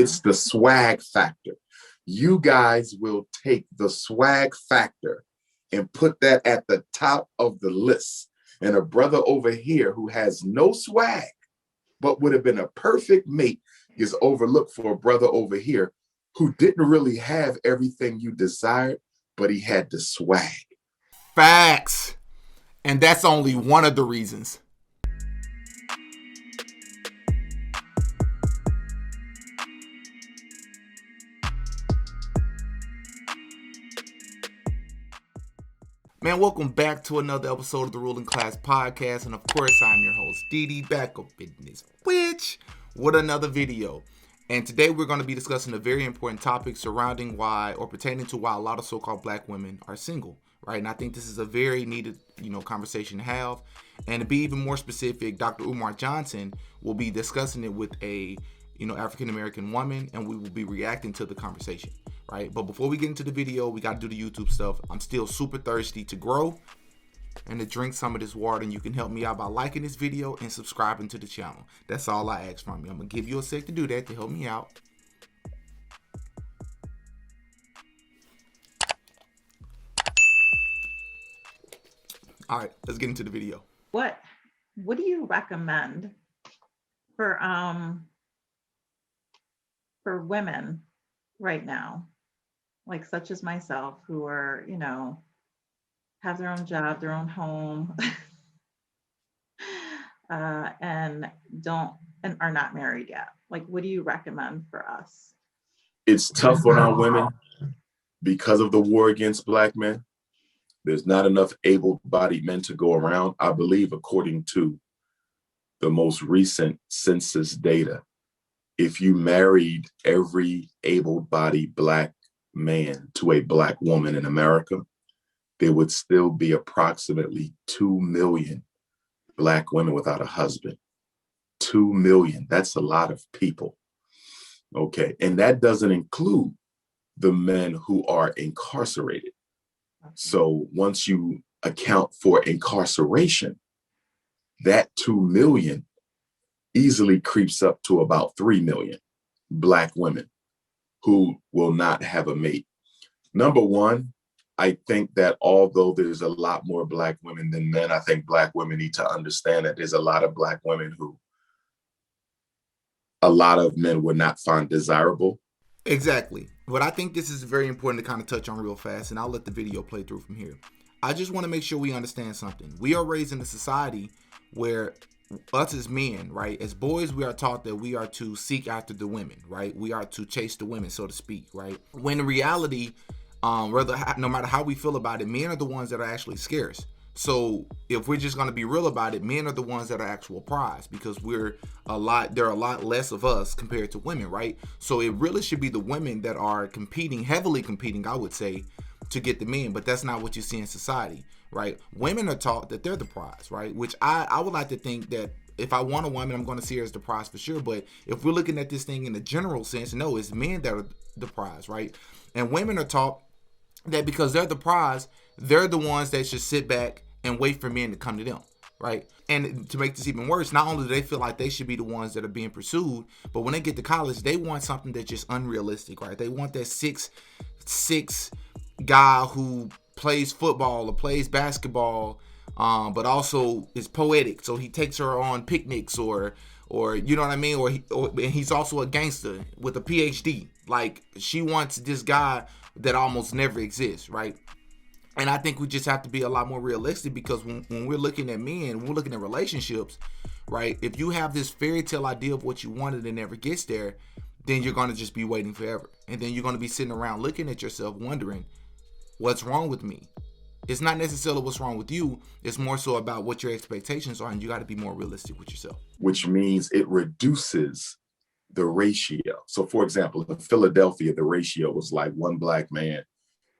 It's the swag factor. You guys will take the swag factor and put that at the top of the list. And a brother over here who has no swag, but would have been a perfect mate, is overlooked for a brother over here who didn't really have everything you desired, but he had the swag. Facts. And that's only one of the reasons. Man, welcome back to another episode of the Ruling Class Podcast. And of course, I'm your host, Didi, back up in this witch with another video. And today we're going to be discussing a very important topic surrounding why, or pertaining to why, a lot of so-called black women are single, right? And I think this is a very needed, conversation to have. And to be even more specific, Dr. Umar Johnson will be discussing it with a, African-American woman, and we will be reacting to the conversation, right? But before we get into the video, we got to do the YouTube stuff. I'm still super thirsty to grow and to drink some of this water, and you can help me out by liking this video and subscribing to the channel. That's all I ask from you. I'm going to give you a sec to do that to help me out. All right, let's get into the video. What do you recommend for women right now, like such as myself, who are, have their own job, their own home, and are not married yet? Like, what do you recommend for us? It's tough on our women because of the war against black men. There's not enough able-bodied men to go around. I believe, according to the most recent census data, if you married every able-bodied black man to a black woman in America, there would still be approximately 2 million black women without a husband. 2 million, that's a lot of people. Okay, and that doesn't include the men who are incarcerated. So once you account for incarceration, that 2 million easily creeps up to about 3 million black women who will not have a mate. Number one, I think that although there's a lot more black women than men, I think black women need to understand that there's a lot of black women who a lot of men would not find desirable. Exactly. But I think this is very important to kind of touch on real fast, and I'll let the video play through from here. I just want to make sure we understand something. We are raised in a society where us as men, right, as boys, we are taught that we are to seek after the women, right? We are to chase the women, so to speak, right? When in reality, no matter how we feel about it, men are the ones that are actually scarce. So if we're just going to be real about it, men are the ones that are actual prize, because there are a lot less of us compared to women, right? So it really should be the women that are heavily competing, I would say, to get the men. But that's not what you see in society, right? Women are taught that they're the prize, right? Which I would like to think that if I want a woman, I'm going to see her as the prize for sure. But if we're looking at this thing in a general sense, no, it's men that are the prize, right? And women are taught that because they're the prize, they're the ones that should sit back and wait for men to come to them, right? And to make this even worse, not only do they feel like they should be the ones that are being pursued, but when they get to college, they want something that's just unrealistic, right? They want that 6'6" guy who plays football or plays basketball, but also is poetic. So he takes her on picnics or you know what I mean? And he's also a gangster with a PhD. Like, she wants this guy that almost never exists, right? And I think we just have to be a lot more realistic, because when we're looking at men, when we're looking at relationships, right? If you have this fairy tale idea of what you wanted and never gets there, then you're going to just be waiting forever. And then you're going to be sitting around looking at yourself wondering, what's wrong with me? It's not necessarily what's wrong with you. It's more so about what your expectations are, and you got to be more realistic with yourself. Which means it reduces the ratio. So for example, in Philadelphia, the ratio was like 1 black man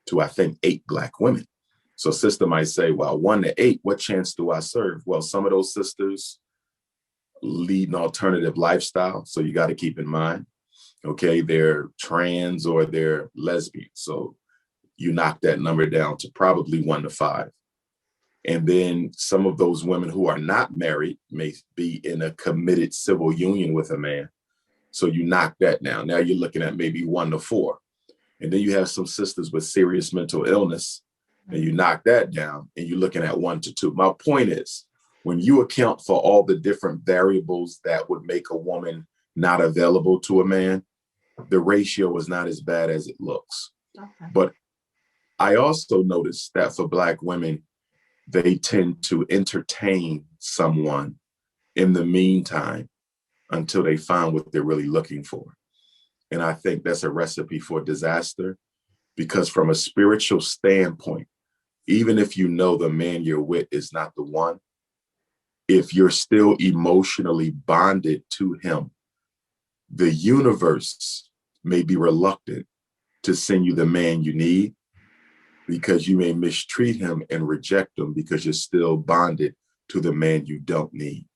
to, I think, 8 black women. So sister might say, well, 1 to 8, what chance do I serve? Well, some of those sisters lead an alternative lifestyle. So you got to keep in mind, okay, they're trans or they're lesbian. So you knock that number down to probably 1 to 5. And then some of those women who are not married may be in a committed civil union with a man. So you knock that down. Now you're looking at maybe 1 to 4. And then you have some sisters with serious mental illness, and you knock that down and you're looking at 1 to 2. My point is, when you account for all the different variables that would make a woman not available to a man, the ratio is not as bad as it looks. Okay. But I also noticed that for Black women, they tend to entertain someone in the meantime until they find what they're really looking for. And I think that's a recipe for disaster, because from a spiritual standpoint, even if you know the man you're with is not the one, if you're still emotionally bonded to him, the universe may be reluctant to send you the man you need, because you may mistreat him and reject him because you're still bonded to the man you don't need.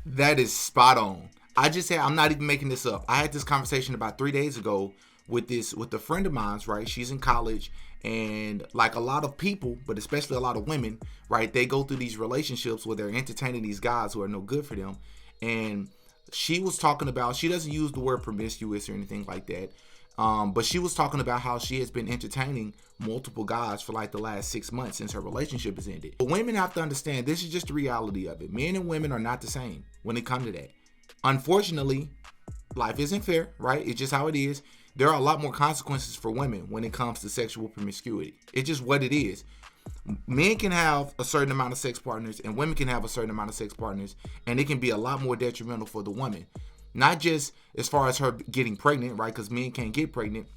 That is spot on. I'm not even making this up. I had this conversation about 3 days ago with a friend of mine's, right? She's in college, and like a lot of people, but especially a lot of women, right? They go through these relationships where they're entertaining these guys who are no good for them. And she was talking about, she doesn't use the word promiscuous or anything like that. But she was talking about how she has been entertaining multiple guys for like the last 6 months since her relationship has ended. But women have to understand, this is just the reality of it. Men and women are not the same when it comes to that. Unfortunately, life isn't fair, right? It's just how it is. There are a lot more consequences for women when it comes to sexual promiscuity. It's just what it is. Men can have a certain amount of sex partners and women can have a certain amount of sex partners, and it can be a lot more detrimental for the woman. Not just as far as her getting pregnant, right? Because men can't get pregnant,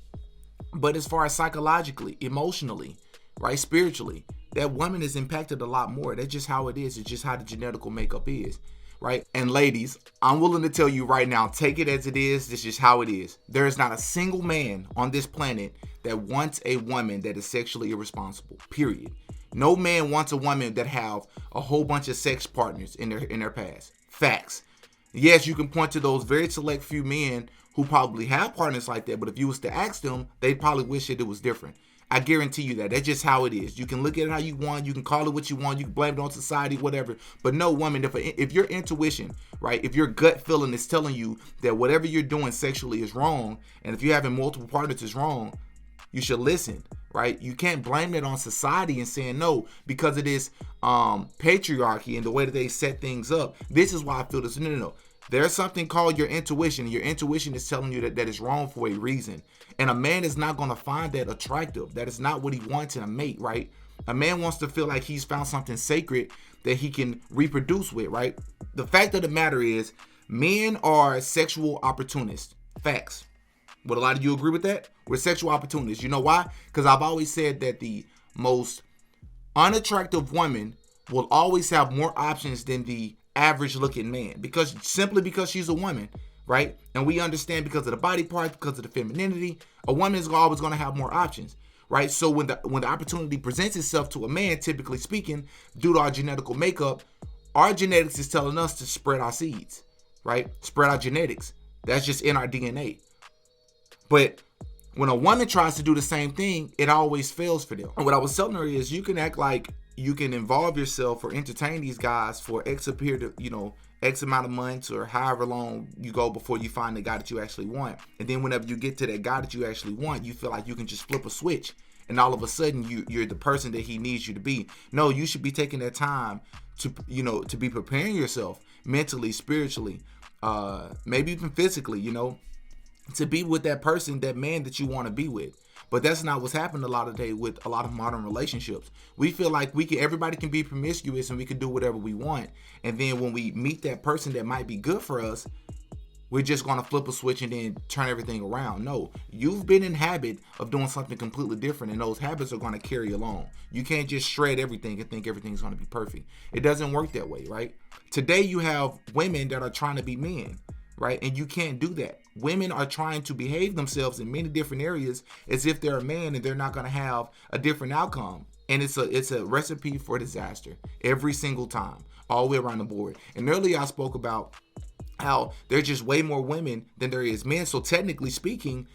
but as far as psychologically, emotionally, right? Spiritually, that woman is impacted a lot more. That's just how it is. It's just how the genetical makeup is, right? And ladies, I'm willing to tell you right now, take it as it is. This is how it is. There is not a single man on this planet that wants a woman that is sexually irresponsible, period. No man wants a woman that have a whole bunch of sex partners in their past. Facts. Yes, you can point to those very select few men who probably have partners like that, but if you was to ask them, they'd probably wish that it was different. I guarantee you that. That's just how it is. You can look at it how you want. You can call it what you want. You can blame it on society, whatever. But no, woman, if your intuition, right, if your gut feeling is telling you that whatever you're doing sexually is wrong, and if you're having multiple partners is wrong, you should listen, right? You can't blame it on society and saying no because it is patriarchy and the way that they set things up. This is why I feel this. No. There's something called your intuition. Your intuition is telling you that is wrong for a reason. And a man is not going to find that attractive. That is not what he wants in a mate, right? A man wants to feel like he's found something sacred that he can reproduce with, right? The fact of the matter is, men are sexual opportunists. Facts. Would a lot of you agree with that? We're sexual opportunists. You know why? Because I've always said that the most unattractive woman will always have more options than the average looking man, because she's a woman, right? And we understand because of the body parts, because of the femininity, a woman is always going to have more options, right? So when the opportunity presents itself to a man, typically speaking, due to our genetical makeup, our genetics is telling us to spread our seeds, right? Spread our genetics. That's just in our DNA. But when a woman tries to do the same thing, it always fails for them. And what I was telling her is, you can act like you can involve yourself or entertain these guys for X amount of months or however long you go before you find the guy that you actually want. And then whenever you get to that guy that you actually want, you feel like you can just flip a switch and all of a sudden you're the person that he needs you to be. No, you should be taking that time to be preparing yourself mentally, spiritually, maybe even physically, to be with that person, that man that you want to be with. But that's not what's happened a lot of today with a lot of modern relationships. We feel like everybody can be promiscuous and we can do whatever we want. And then when we meet that person that might be good for us, we're just going to flip a switch and then turn everything around. No, you've been in habit of doing something completely different, and those habits are going to carry along. You can't just shred everything and think everything's going to be perfect. It doesn't work that way, right? Today you have women that are trying to be men, right? And you can't do that. Women are trying to behave themselves in many different areas as if they're a man, and they're not going to have a different outcome. And it's a recipe for disaster every single time, all the way around the board. And earlier I spoke about how there's just way more women than there is men. So technically speaking,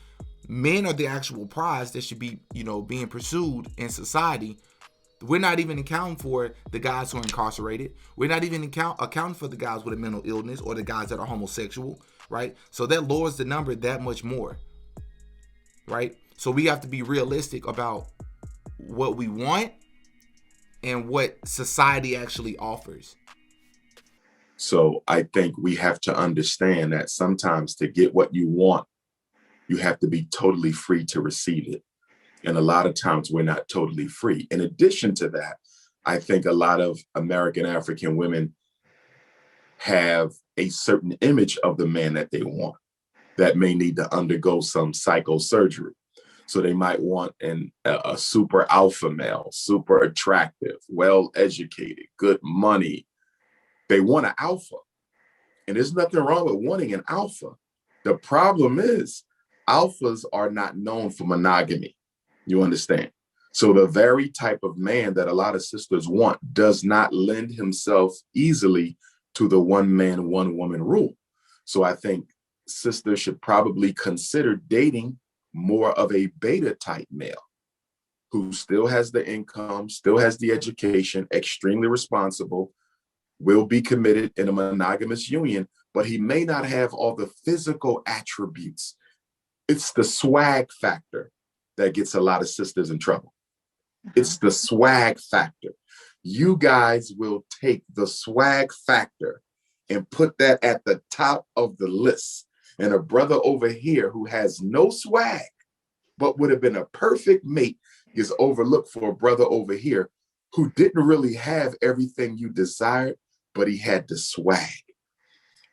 men are the actual prize that should be, being pursued in society. We're not even accounting for the guys who are incarcerated. We're not even accounting for the guys with a mental illness or the guys that are homosexual. right? So that lowers the number that much more, right? So we have to be realistic about what we want and what society actually offers. So I think we have to understand that sometimes to get what you want, you have to be totally free to receive it. And a lot of times we're not totally free. In addition to that, I think a lot of American African women have a certain image of the man that they want that may need to undergo some psychosurgery. So they might want a super alpha male, super attractive, well-educated, good money. They want an alpha. And there's nothing wrong with wanting an alpha. The problem is alphas are not known for monogamy. You understand? So the very type of man that a lot of sisters want does not lend himself easily to the one man, one woman rule. So I think sisters should probably consider dating more of a beta type male who still has the income, still has the education, extremely responsible, will be committed in a monogamous union, but he may not have all the physical attributes. It's the swag factor that gets a lot of sisters in trouble. It's the swag factor. You guys will take the swag factor and put that at the top of the list. And a brother over here who has no swag, but would have been a perfect mate is overlooked for a brother over here who didn't really have everything you desired, but he had the swag.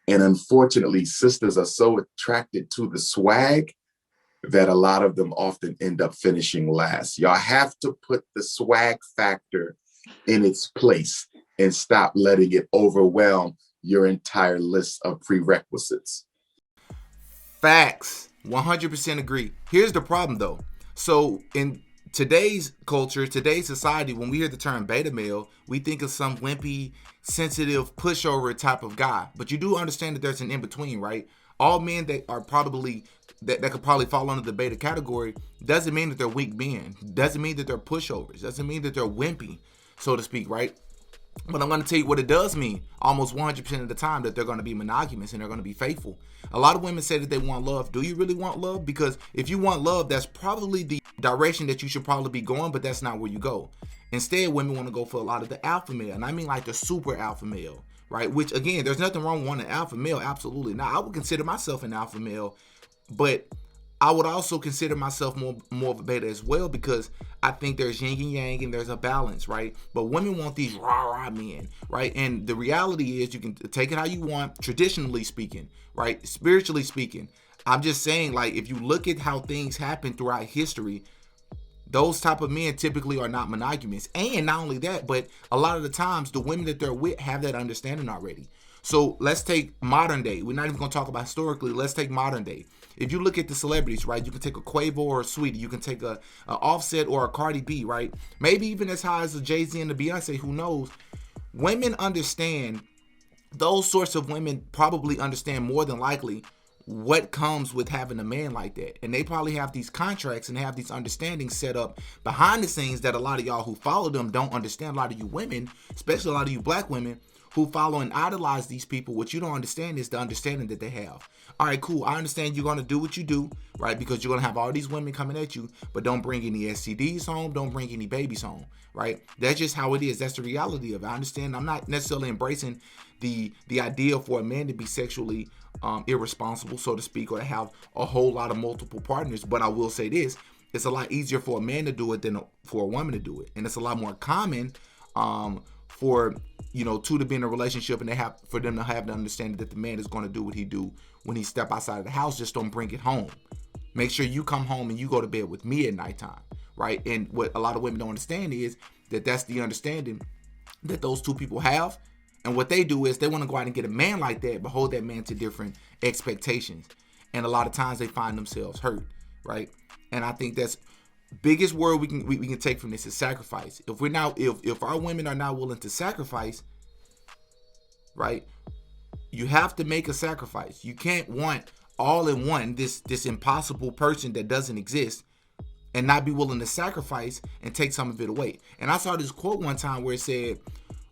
And unfortunately, sisters are so attracted to the swag that a lot of them often end up finishing last. Y'all have to put the swag factor in its place and stop letting it overwhelm your entire list of prerequisites. Facts. 100% agree. Here's the problem though. So in today's culture, today's society, when we hear the term beta male, we think of some wimpy, sensitive, pushover type of guy. But you do understand that there's an in-between, right? All men that are probably that could probably fall under the beta category doesn't mean that they're weak men. Doesn't mean that they're pushovers. Doesn't mean that they're wimpy, so to speak, right? But I'm going to tell you what it does mean almost 100% of the time, that they're going to be monogamous and they're going to be faithful. A lot of women say that they want love. Do you really want love? Because if you want love, that's probably the direction that you should probably be going, but that's not where you go. Instead, women want to go for a lot of the alpha male. And I mean like the super alpha male, right? Which again, there's nothing wrong with wanting an alpha male. Absolutely not. I would consider myself an alpha male, but I would also consider myself more of a beta as well, because I think there's yin and yang and there's a balance, right? But women want these rah-rah men, right? And the reality is you can take it how you want, traditionally speaking, right? Spiritually speaking. I'm just saying, like, if you look at how things happen throughout history, those type of men typically are not monogamous. And not only that, but a lot of the times the women that they're with have that understanding already. So let's take modern day. We're not even going to talk about historically. Let's take modern day. If you look at the celebrities, right, you can take a Quavo or a Sweetie. You can take a Offset or a Cardi B, right? Maybe even as high as a Jay-Z and a Beyonce, who knows? Women understand, those sorts of women probably understand more than likely what comes with having a man like that. And they probably have these contracts and have these understandings set up behind the scenes that a lot of y'all who follow them don't understand. A lot of you women, especially a lot of you black women, who follow and idolize these people, what you don't understand is the understanding that they have. All right, cool. I understand you're going to do what you do, right? Because you're going to have all these women coming at you, but don't bring any STDs home. Don't bring any babies home, right? That's just how it is. That's the reality of it. I understand. I'm not necessarily embracing the idea for a man to be sexually irresponsible, so to speak, or to have a whole lot of multiple partners. But I will say this. It's a lot easier for a man to do it than for a woman to do it. And it's a lot more common for two to be in a relationship, and for them to have the understanding that the man is going to do what he do when he step outside of the house. Just don't bring it home. Make sure you come home and you go to bed with me at nighttime, right? And what a lot of women don't understand is that that's the understanding that those two people have. And what they do is they want to go out and get a man like that, but hold that man to different expectations. And a lot of times they find themselves hurt, right? And I think that's biggest word we can take from this is sacrifice. If our women are not willing to sacrifice, right, you have to make a sacrifice. You can't want all in one this impossible person that doesn't exist and not be willing to sacrifice and take some of it away. And I saw this quote one time where it said,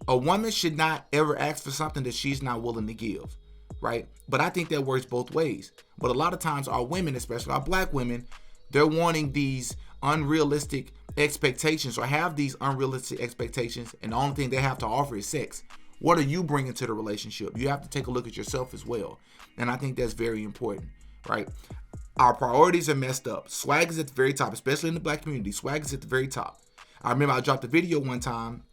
a woman should not ever ask for something that she's not willing to give. right? But I think that works both ways. But a lot of times our women, especially our black women, they're wanting these unrealistic expectations or have these unrealistic expectations, and the only thing they have to offer is sex. What are you bringing to the relationship? You have to take a look at yourself as well. And I think that's very important, right? Our priorities are messed up. Swag is at the very top, especially in the black community. Swag is at the very top. I remember I dropped a video one time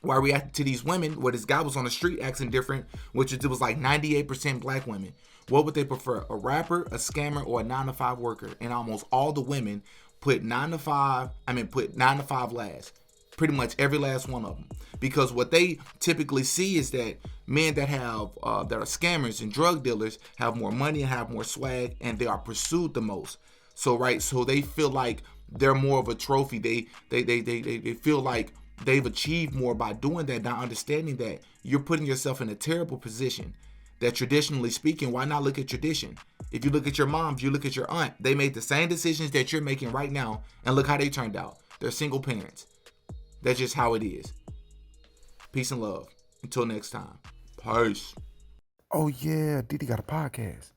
where I reacted to these women, where this guy was on the street acting different, which it was like 98% black women. What would they prefer? A rapper, a scammer, or a 9-to-5 worker? And almost all the women put 9 to 5 last. Pretty much every last one of them. Because what they typically see is that men that have that are scammers and drug dealers have more money and have more swag, and they are pursued the most. So they feel like they're more of a trophy. They feel like they've achieved more by doing that, not understanding that you're putting yourself in a terrible position. That traditionally speaking, why not look at tradition? If you look at your mom, if you look at your aunt, they made the same decisions that you're making right now, and look how they turned out. They're single parents. That's just how it is. Peace and love. Until next time. Peace. Oh yeah, Didi got a podcast.